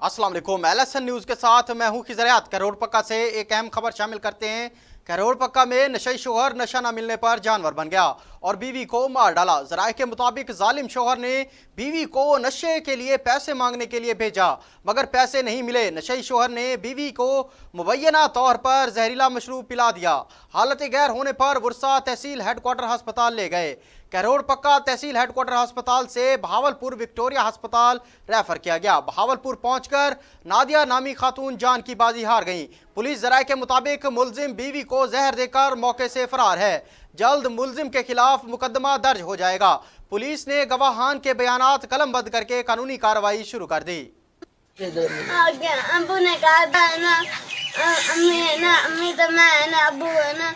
अस्सलाम वालेकुम। LSN news के साथ मैं हूं खिजरियात। करोड़ पक्का से एक अहम खबर शामिल करते हैं। करोड़ पक्का में नशई शोहर नशा न मिलने पर जानवर बन गया और बीवी को मार डाला। जराए के मुताबिक जालिम शोहर ने बीवी को नशे के लिए पैसे मांगने के लिए भेजा, मगर पैसे नहीं मिले। नशई शोहर ने बीवी को मुबैना तौर पर जहरीला मशरूब पिला दिया। हालत गैर होने पर वर्सा तहसील हेडक्वार्टर अस्पताल ले गए। करोड़ पक्का तहसील हेडक्वार्टर अस्पताल से बहावलपुर विक्टोरिया अस्पताल रेफर किया गया। बहावलपुर पहुंचकर नादिया नामी खातून जान की बाजी हार गईं। पुलिस जराये के मुताबिक मुलजिम बीवी को जहर देकर मौके से फरार है। जल्द मुलजिम के खिलाफ मुकदमा दर्ज हो जाएगा। पुलिस ने गवाहान के बयानात कलमबंद करके कानूनी कार्रवाई शुरू कर दी। अबू ने कहा था ना, अम्मी है ना, अम्मी तो मैं है ना, अबू है ना,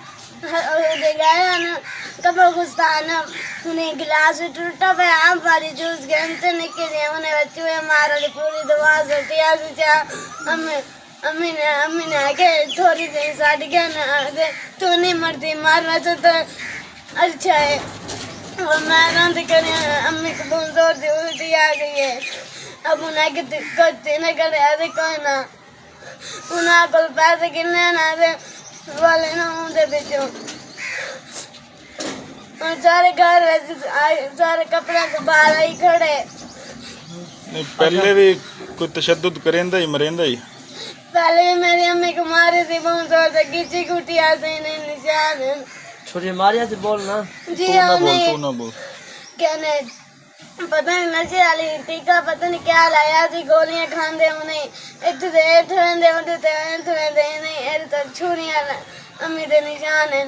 गया ना कबर गुस्ताना उन्हें गिलास टूटा पे आम वाली जूस के अंत निकले उन्हें बच्चे मारा पूरी दवा से अम्मी ने आके थोड़ी देर साठ गया ना तो नहीं मरती मारना तो अच्छा है। और मैं रंद करे अम्मी को बहुत जोर से उल्टी आ गई है। अब उन्हें करते न करे ऐसे कोई ना उन्हें को पैसे गिनने ना दे वाले ना उनसे बेचो और सारे घर सारे कपड़े के बाहर ही खड़े। नहीं पहले भी कोई तशद्दुद करेंदा ही मरेंदा ही। पहले भी मेरी अम्मी को मारे थे बहुत जोर से खींची कुटी आते नहीं निशान छोटे मारिया से बोल ना। जी हाँ तू ना बोल क्या नहीं पता नहीं नशे वाली टीका पता नहीं क्या लाया थी गोलियां खांदे उन्हें इतने नहीं छुरियां अम्मी दे निशान है।